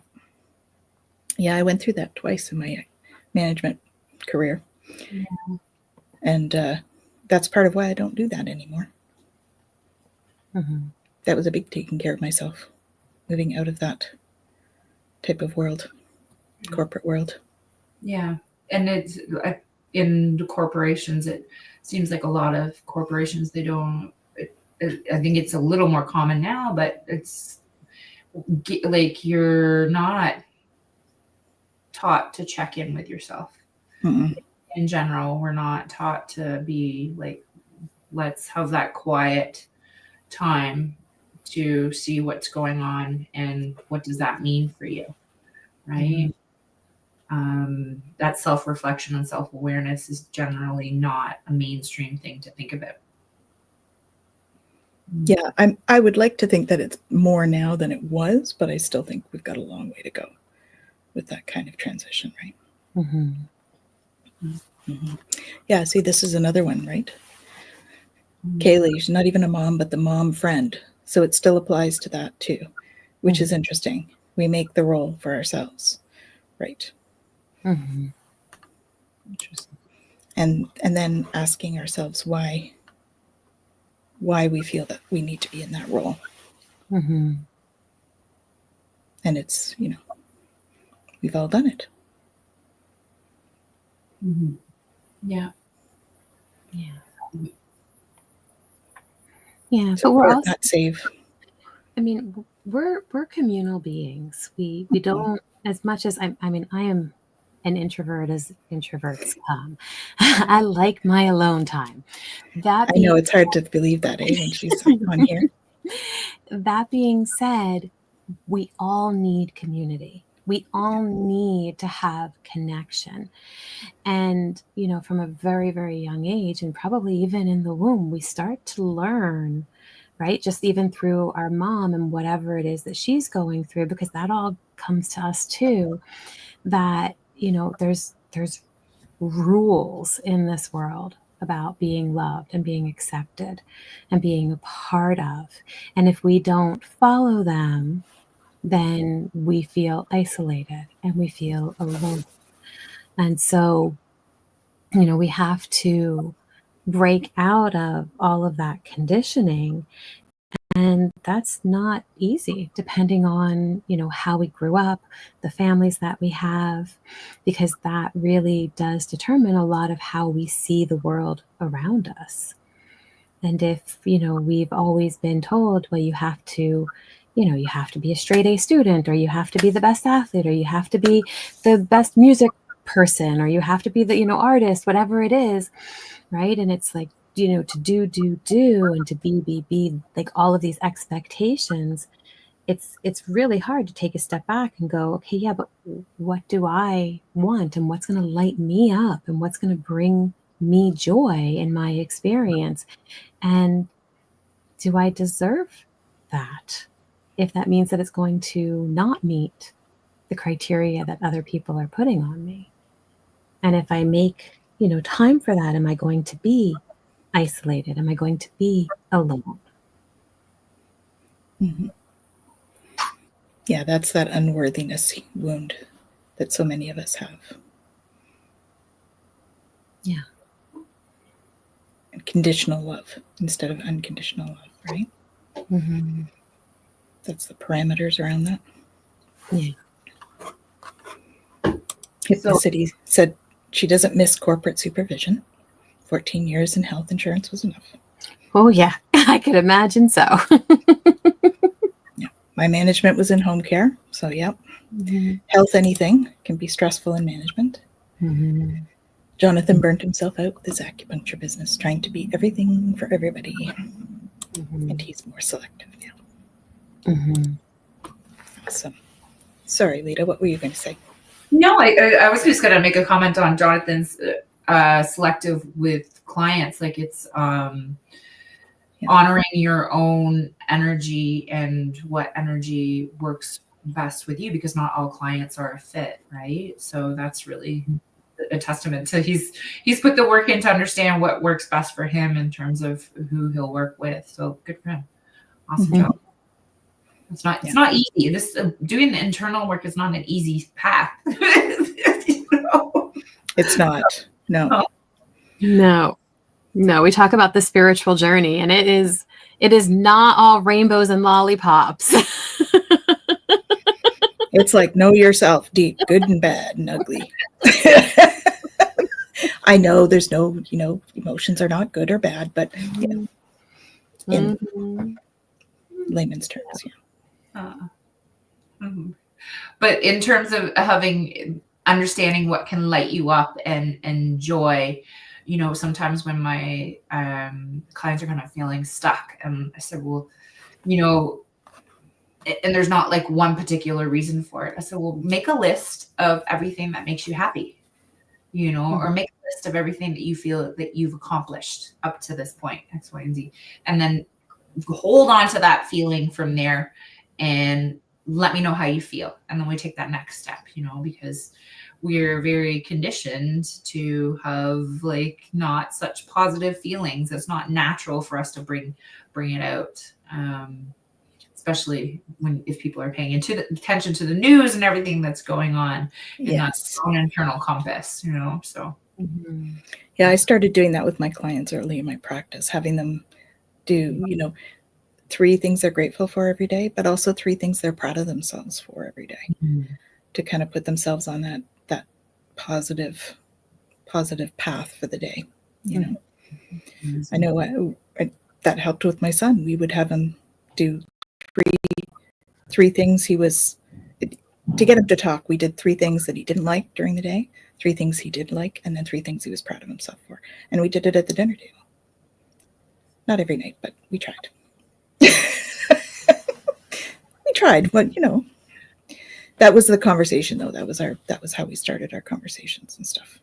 Speaker 1: Yeah, I went through that twice in my management career. Yeah. And that's part of why I don't do that anymore. That was a big taking care of myself, moving out of that type of world, corporate world.
Speaker 3: Yeah. And it's in the corporations, it seems like a lot of corporations, they don't, I think it's a little more common now, but it's like you're not taught to check in with yourself. In general, we're not taught to be like, let's have that quiet time to see what's going on and what does that mean for you, right? That self-reflection and self-awareness is generally not a mainstream thing to think about.
Speaker 1: Yeah, I would like to think that it's more now than it was, but I still think we've got a long way to go. with that kind of transition, right?
Speaker 2: Mm-hmm.
Speaker 1: Mm-hmm. Yeah, see, this is another one, right?
Speaker 3: Mm-hmm.
Speaker 1: Kaylee, she's not even a mom, but the mom friend. So it still applies to that too, which is interesting. We make the role for ourselves, right?
Speaker 2: Mm-hmm.
Speaker 3: Interesting.
Speaker 1: And then asking ourselves why we feel that we need to be in that role.
Speaker 2: Mm-hmm.
Speaker 1: And it's, we've all done it.
Speaker 3: Mm-hmm. Yeah.
Speaker 2: Yeah. Yeah,
Speaker 1: So
Speaker 2: but we're also,
Speaker 1: not save.
Speaker 2: I mean, we're communal beings. We don't, as much as I am an introvert as introverts come. I like my alone time. That
Speaker 1: I
Speaker 2: being
Speaker 1: know it's hard to believe that, when she's on here.
Speaker 2: That being said, we all need community. We all need to have connection. And, from a very, very young age, and probably even in the womb, we start to learn, right? Just even through our mom and whatever it is that she's going through, because that all comes to us too, that, there's rules in this world about being loved and being accepted and being a part of. And if we don't follow them, then we feel isolated and we feel alone. And so, we have to break out of all of that conditioning. And that's not easy, depending on, how we grew up, the families that we have, because that really does determine a lot of how we see the world around us. And if, we've always been told, well, you have to be a straight A student, or you have to be the best athlete, or you have to be the best music person, or you have to be the, artist, whatever it is, right? And it's like, to do, and to be, like all of these expectations, it's really hard to take a step back and go, okay, yeah, but what do I want, and what's going to light me up, and what's going to bring me joy in my experience? And do I deserve that? If that means that it's going to not meet the criteria that other people are putting on me. And if I make, time for that, am I going to be isolated? Am I going to be alone?
Speaker 1: Mm-hmm. Yeah, that's that unworthiness wound that so many of us have.
Speaker 2: Yeah.
Speaker 1: And conditional love instead of unconditional love, right?
Speaker 2: Mm-hmm.
Speaker 1: That's the parameters around that.
Speaker 2: Yeah.
Speaker 1: Hypnocity said she doesn't miss corporate supervision. 14 years in health insurance was enough.
Speaker 2: Oh, yeah. I could imagine so.
Speaker 1: Yeah. My management was in home care. So, yep.
Speaker 2: Mm-hmm.
Speaker 1: Health anything can be stressful in management.
Speaker 2: Mm-hmm.
Speaker 1: Jonathan burnt himself out with his acupuncture business, trying to be everything for everybody.
Speaker 2: Mm-hmm.
Speaker 1: And he's more selective now.
Speaker 2: Mm-hmm.
Speaker 1: Awesome. Sorry, Lita, what were you going to say?
Speaker 3: No, I was just going to make a comment on Jonathan's selective with clients. Like it's honoring your own energy and what energy works best with you, because not all clients are a fit, right? So that's really a testament to he's put the work in to understand what works best for him in terms of who he'll work with. So good for him. Awesome job. It's not easy. This doing the internal work is not an easy path.
Speaker 1: It's not. No.
Speaker 2: No. We talk about the spiritual journey, and it is not all rainbows and lollipops.
Speaker 1: It's like know yourself deep, good and bad and ugly. I know there's no, emotions are not good or bad, but in layman's terms, yeah.
Speaker 3: But in terms of understanding what can light you up and joy, sometimes when my clients are kind of feeling stuck, I said, well, and there's not like one particular reason for it. I said, well, make a list of everything that makes you happy, or make a list of everything that you feel that you've accomplished up to this point, X, Y, and Z. And then hold on to that feeling from there and let me know how you feel. And then we take that next step, because we're very conditioned to have like not such positive feelings. It's not natural for us to bring it out. Especially if people are paying attention to the news and everything that's going on, and that's our own internal compass, so.
Speaker 2: Mm-hmm.
Speaker 1: Yeah, I started doing that with my clients early in my practice, having them do, 3 things they're grateful for every day, but also 3 things they're proud of themselves for every day,
Speaker 2: Mm-hmm.
Speaker 1: to kind of put themselves on that positive path for the day.
Speaker 3: Mm-hmm.
Speaker 1: I know that helped with my son. We would have him do 3 things to get him to talk. We did 3 things that he didn't like during the day, 3 things he did like, and then 3 things he was proud of himself for. And we did it at the dinner table. Not every night, but we tried. We tried, but that was the conversation though. That was how we started our conversations and stuff.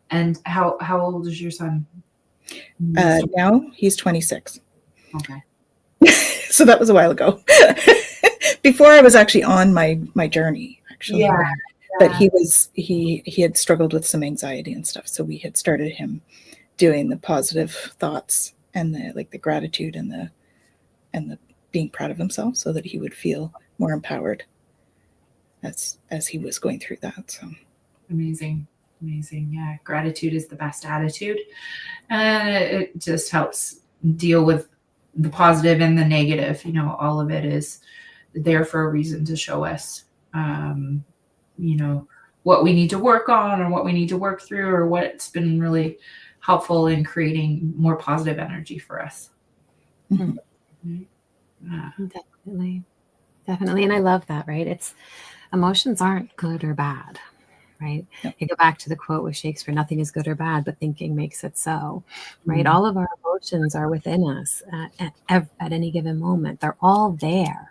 Speaker 3: And how old is your son?
Speaker 1: Now he's 26.
Speaker 3: Okay.
Speaker 1: So that was a while ago. Before I was actually on my journey, actually.
Speaker 3: Yeah.
Speaker 1: But he had struggled with some anxiety and stuff. So we had started him doing the positive thoughts and the gratitude and the being proud of himself, so that he would feel more empowered as he was going through that. So
Speaker 3: Amazing. Yeah, gratitude is the best attitude, and it just helps deal with the positive and the negative. All of it is there for a reason to show us what we need to work on, or what we need to work through, or what's been really helpful in creating more positive energy for us.
Speaker 2: Mm-hmm. Definitely. And I love that, right? Emotions aren't good or bad, right?
Speaker 1: Yep.
Speaker 2: You go back to the quote with Shakespeare, nothing is good or bad, but thinking makes it so, right?
Speaker 3: Mm-hmm.
Speaker 2: All of our emotions are within us at any given moment. They're all there,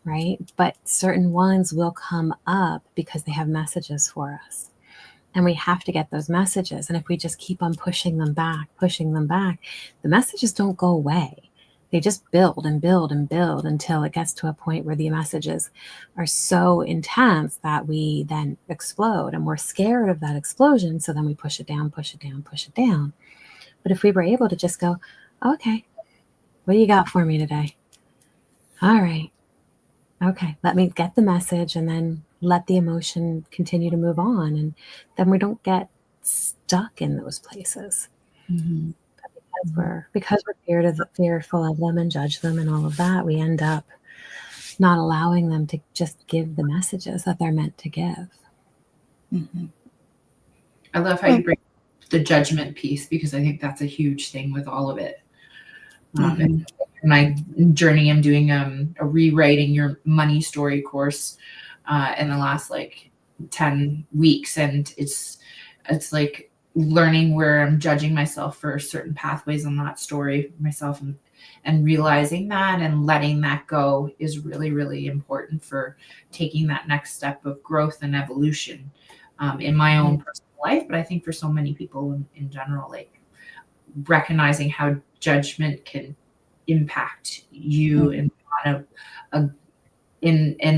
Speaker 2: right? But certain ones will come up because they have messages for us. And we have to get those messages. And if we just keep on pushing them back, the messages don't go away. They just build and build and build until it gets to a point where the messages are so intense that we then explode, and we're scared of that explosion. So then we push it down. But if we were able to just go, okay, what do you got for me today? All right. Okay, let me get the message, and then let the emotion continue to move on. And then we don't get stuck in those places.
Speaker 3: Mm-hmm.
Speaker 2: Because we're fearful of them and judge them and all of that, we end up not allowing them to just give the messages that they're meant to give.
Speaker 1: Mm-hmm.
Speaker 3: I love how you bring the judgment piece, because I think that's a huge thing with all of it. In my journey, I'm doing a rewriting your money story course in the last 10 weeks, and it's like learning where I'm judging myself for certain pathways on that story myself, and realizing that and letting that go is really, really important for taking that next step of growth and evolution in my own personal life. But I think for so many people in general, recognizing how judgment can impact you in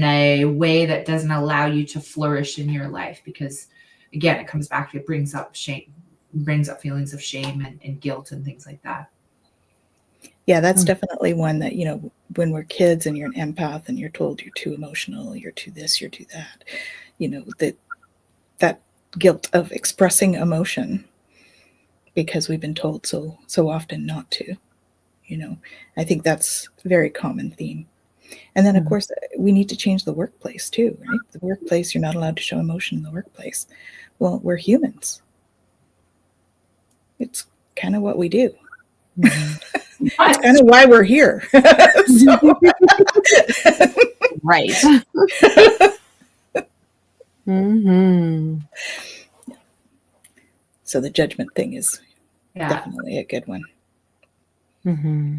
Speaker 3: a way that doesn't allow you to flourish in your life, because again, it comes back to, it brings up feelings of shame and guilt and things like that.
Speaker 1: Yeah, that's definitely one that, when we're kids and you're an empath and you're told you're too emotional, you're too this, you're too that, that guilt of expressing emotion, because we've been told so often not to, I think that's a very common theme. And then, of course, we need to change the workplace too, right? The workplace, you're not allowed to show emotion in the workplace. Well, we're humans. It's kind of what we do. It's kind of why we're here.
Speaker 2: Right. Mm-hmm.
Speaker 1: So the judgment thing is definitely a good one.
Speaker 2: Mm-hmm.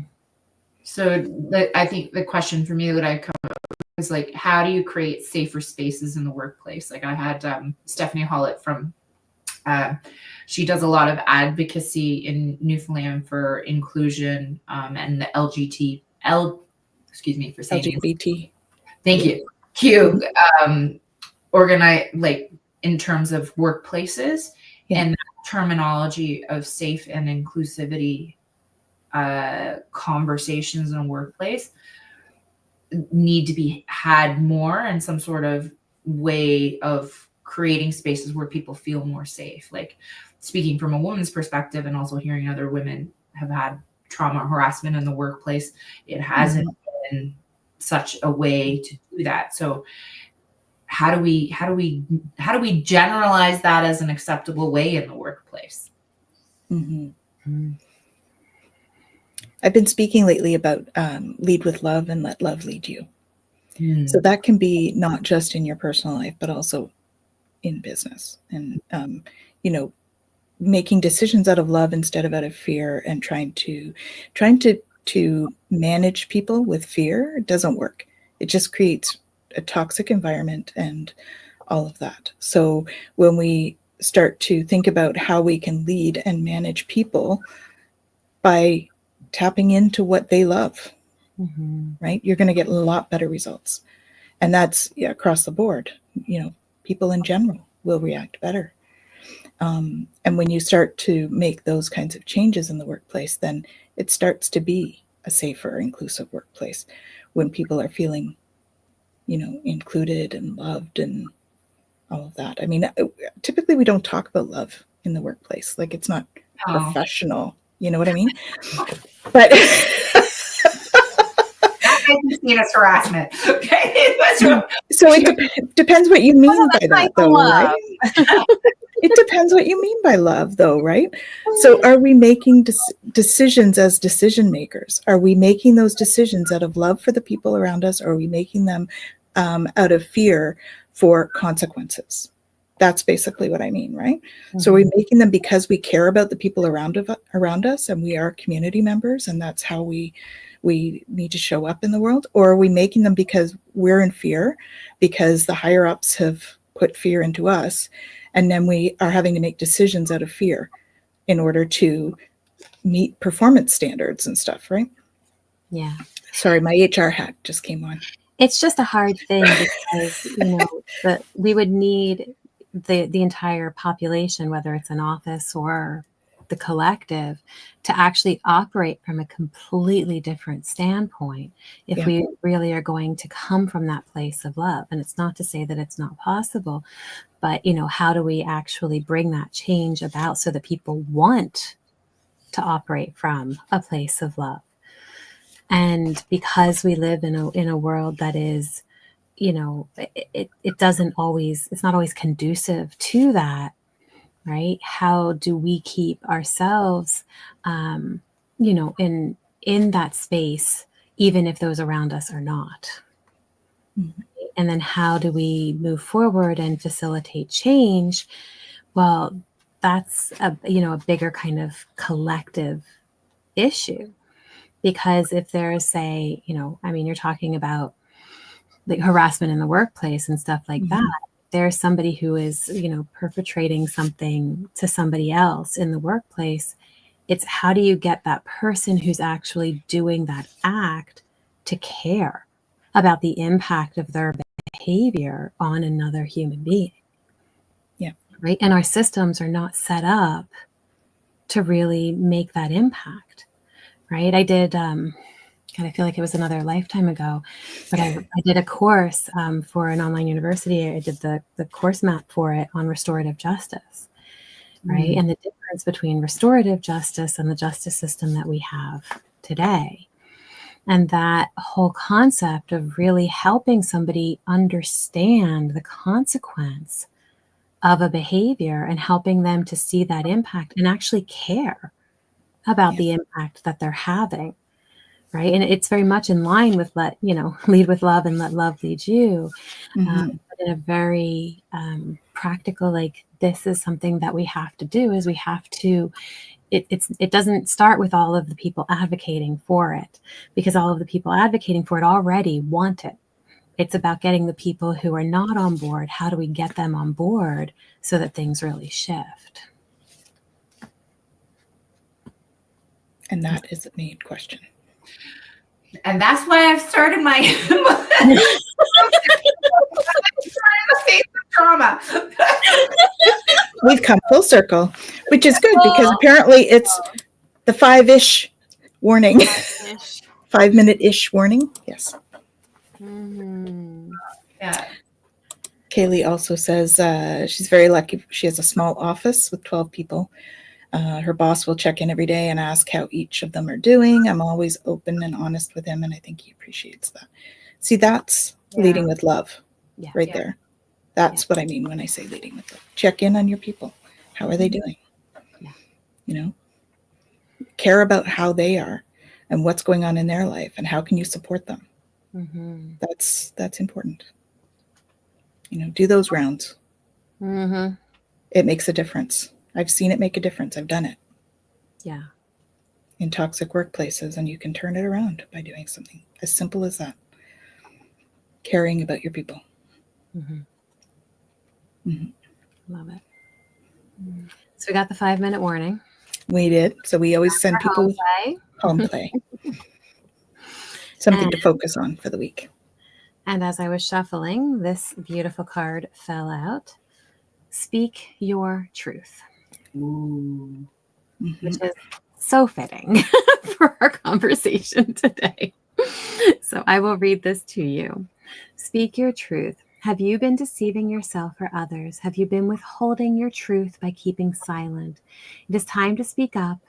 Speaker 3: So I think the question for me that I come up with is how do you create safer spaces in the workplace? I had Stephanie Hollett from, she does a lot of advocacy in Newfoundland for inclusion and the LGBT Thank you. Q, organize, like in terms of workplaces and that terminology of safe and inclusivity conversations in a workplace need to be had more and some sort of way of creating spaces where people feel more safe. Like speaking from a woman's perspective and also hearing other women have had trauma harassment in the workplace, it hasn't been such a way to do that. So how do we generalize that as an acceptable way in the workplace?
Speaker 1: I've been speaking lately about lead with love and let love lead you. So that can be not just in your personal life, but also in business, and making decisions out of love instead of out of fear, and trying to manage people with fear doesn't work. It just creates a toxic environment and all of that. So when we start to think about how we can lead and manage people by tapping into what they love, right, you're going to get a lot better results. And that's across the board. People in general will react better. And when you start to make those kinds of changes in the workplace, then it starts to be a safer, inclusive workplace when people are feeling, included and loved and all of that. I mean, typically we don't talk about love in the workplace. Like, it's not professional. You know what I mean? But
Speaker 3: That's harassment. Okay.
Speaker 1: So it depends what you mean by that, though, right? It depends what you mean by love, though, right? So are we making decisions as decision makers? Are we making those decisions out of love for the people around us? Or are we making them out of fear for consequences? That's basically what I mean, right? So we're making them because we care about the people around us, and we are community members, and that's how we need to show up in the world? Or are we making them because we're in fear, because the higher ups have put fear into us, and then we are having to make decisions out of fear in order to meet performance standards and stuff, right?
Speaker 2: Yeah.
Speaker 1: Sorry, my HR hat just came on.
Speaker 2: It's just a hard thing because, we would need the entire population, whether it's an office or the collective, to actually operate from a completely different standpoint if we really are going to come from that place of love. And it's not to say that it's not possible, but how do we actually bring that change about so that people want to operate from a place of love? And because we live in a world that is, it's not always conducive to that, right? How do we keep ourselves, in that space, even if those around us are not? And then how do we move forward and facilitate change? Well, that's a bigger kind of collective issue, because if there's, say, you're talking about like harassment in the workplace and stuff like that. There's somebody who is, perpetrating something to somebody else in the workplace. It's how do you get that person who's actually doing that act to care about the impact of their behavior on another human being?
Speaker 1: Yeah.
Speaker 2: Right. And our systems are not set up to really make that impact. Right. I did, I feel like it was another lifetime ago, but I did a course for an online university. I did the course map for it on restorative justice, right? And the difference between restorative justice and the justice system that we have today. And that whole concept of really helping somebody understand the consequence of a behavior and helping them to see that impact and actually care about the impact that they're having. Right. And it's very much in line with lead with love and let love lead you. But in a very practical, like, this is something that we have to do, is we have to, it doesn't start with all of the people advocating for it, because all of the people advocating for it already want it. It's about getting the people who are not on board. How do we get them on board so that things really shift?
Speaker 1: And that is the main question.
Speaker 3: And that's why I've started my trauma.
Speaker 1: We've come full circle, which is good because apparently it's the 5-ish warning. 5-minute-ish warning. Yes.
Speaker 3: Yeah.
Speaker 1: Kaylee also says she's very lucky. She has a small office with 12 people. Her boss will check in every day and ask how each of them are doing. I'm always open and honest with him, and I think he appreciates that. See, that's leading with love right there. That's what I mean when I say leading with love. Check in on your people. How are they doing?
Speaker 2: Yeah.
Speaker 1: You know, care about how they are and what's going on in their life and how can you support them. That's important. You know, do those rounds. It makes a difference. I've seen it make a difference. I've done it.
Speaker 2: Yeah.
Speaker 1: In toxic workplaces, and you can turn it around by doing something as simple as that. Caring about your people.
Speaker 2: Love it. So we got the 5-minute warning.
Speaker 1: We did. So we always send people with home play. Something to focus on for the week.
Speaker 2: And as I was shuffling, this beautiful card fell out. Speak your truth.
Speaker 3: Ooh.
Speaker 2: Which is so fitting for our conversation today. So I will read this to you. Speak your truth. Have you been deceiving yourself or others? Have you been withholding your truth by keeping silent? It is time to speak up.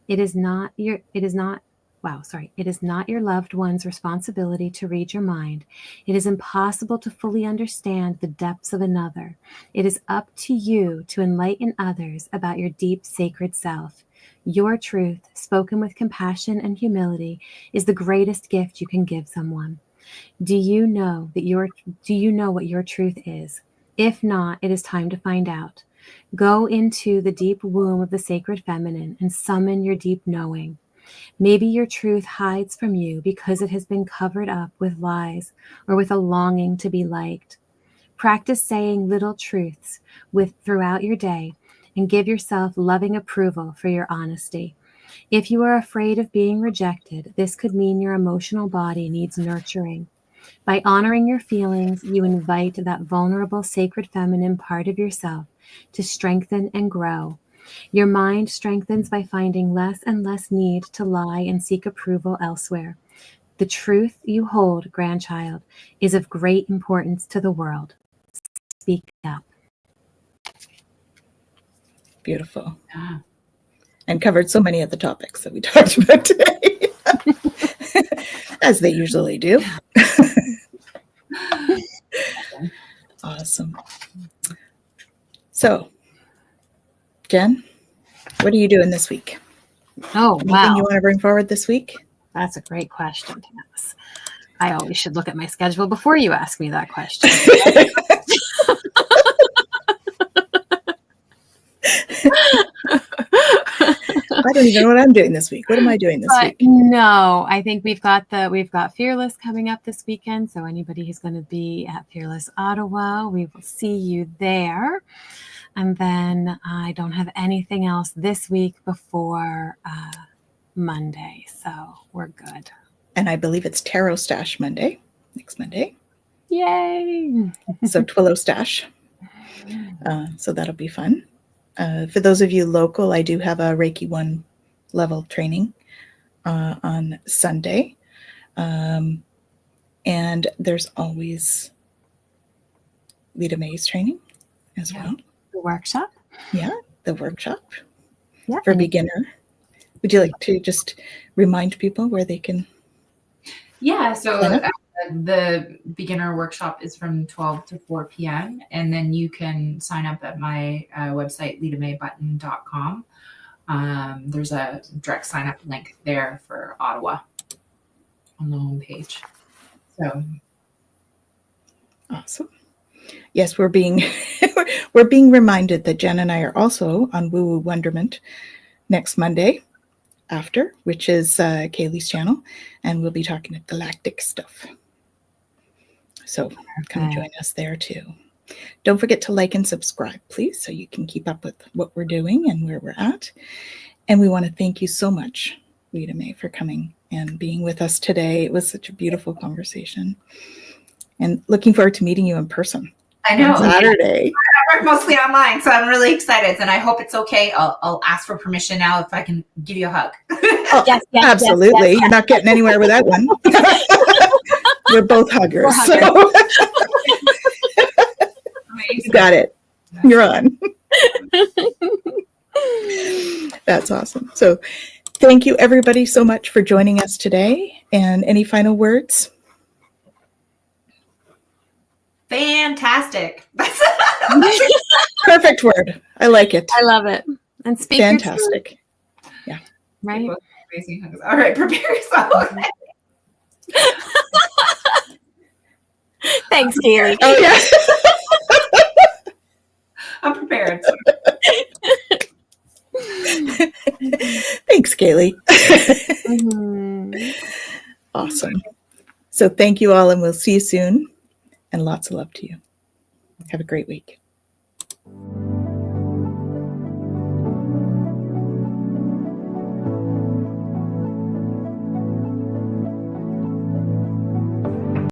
Speaker 2: It is not your loved one's responsibility to read your mind. It is impossible to fully understand the depths of another. It is up to you to enlighten others about your deep sacred self. Your truth, spoken with compassion and humility, is the greatest gift you can give someone. Do you know what your truth is? If not, it is time to find out. Go into the deep womb of the sacred feminine and summon your deep knowing. Maybe your truth hides from you because it has been covered up with lies or with a longing to be liked. Practice saying little truths throughout your day and give yourself loving approval for your honesty. If you are afraid of being rejected, this could mean your emotional body needs nurturing. By honoring your feelings, you invite that vulnerable, sacred feminine part of yourself to strengthen and grow. Your mind strengthens by finding less and less need to lie and seek approval elsewhere. The truth you hold, grandchild, is of great importance to the world. Speak up.
Speaker 1: Beautiful. And covered so many of the topics that we talked about today, as they usually do. Awesome. So, Jen, what are you doing this week?
Speaker 2: Oh,
Speaker 1: Anything
Speaker 2: wow.
Speaker 1: you want to bring forward this week?
Speaker 2: That's a great question, Tanys. I always should look at my schedule before you ask me that question.
Speaker 1: I don't even know what I'm doing this week. What am I doing this week?
Speaker 2: No, I think we've got Fearless coming up this weekend. So anybody who's going to be at Fearless Ottawa, we will see you there. And then I don't have anything else this week before Monday. So we're good.
Speaker 1: And I believe it's Tarot Stash Monday, next Monday.
Speaker 2: Yay!
Speaker 1: So Twillow Stash. So that'll be fun. For those of you local, I do have a Reiki 1 level training on Sunday. And there's always Lita Mae's training as well.
Speaker 2: The workshop?
Speaker 1: Yeah, the workshop
Speaker 2: Yeah.
Speaker 1: for beginner. Would you like to just remind people where they can?
Speaker 3: Yeah, so the beginner workshop is from 12 to 4 p.m. And then you can sign up at my website, litamaebutton.com. There's a direct sign up link there for Ottawa on the homepage. So
Speaker 1: Awesome. Yes, we're being reminded that Jen and I are also on Woo Woo Wonderment next Monday after, which is Kaylee's channel, and we'll be talking galactic stuff. So come join us there too. Don't forget to like and subscribe, please, so you can keep up with what we're doing and where we're at. And we want to thank you so much, Lita Mae, for coming and being with us today. It was such a beautiful conversation. And looking forward to meeting you in person.
Speaker 3: I know.
Speaker 1: on Saturday.
Speaker 3: I work mostly online, so I'm really excited, and I hope it's okay. I'll ask for permission now if I can give you a hug.
Speaker 1: Oh,
Speaker 2: Yes,
Speaker 1: absolutely.
Speaker 2: yes.
Speaker 1: You're not getting anywhere with that one. We're both huggers.
Speaker 2: We're huggers.
Speaker 1: You got it. You're on. That's awesome. So thank you everybody so much for joining us today. And any final words?
Speaker 3: Fantastic.
Speaker 1: Perfect word. I like it.
Speaker 2: I love it. And speak your truth,
Speaker 1: Fantastic.
Speaker 2: right?
Speaker 3: Amazing hugs. All right, prepare yourself.
Speaker 2: Thanks, Kaylee.
Speaker 1: Oh, yeah.
Speaker 3: I'm prepared.
Speaker 1: Thanks, Kaylee.
Speaker 2: Mhm.
Speaker 1: Awesome. So thank you all, and we'll see you soon. And lots of love to you. Have a great week.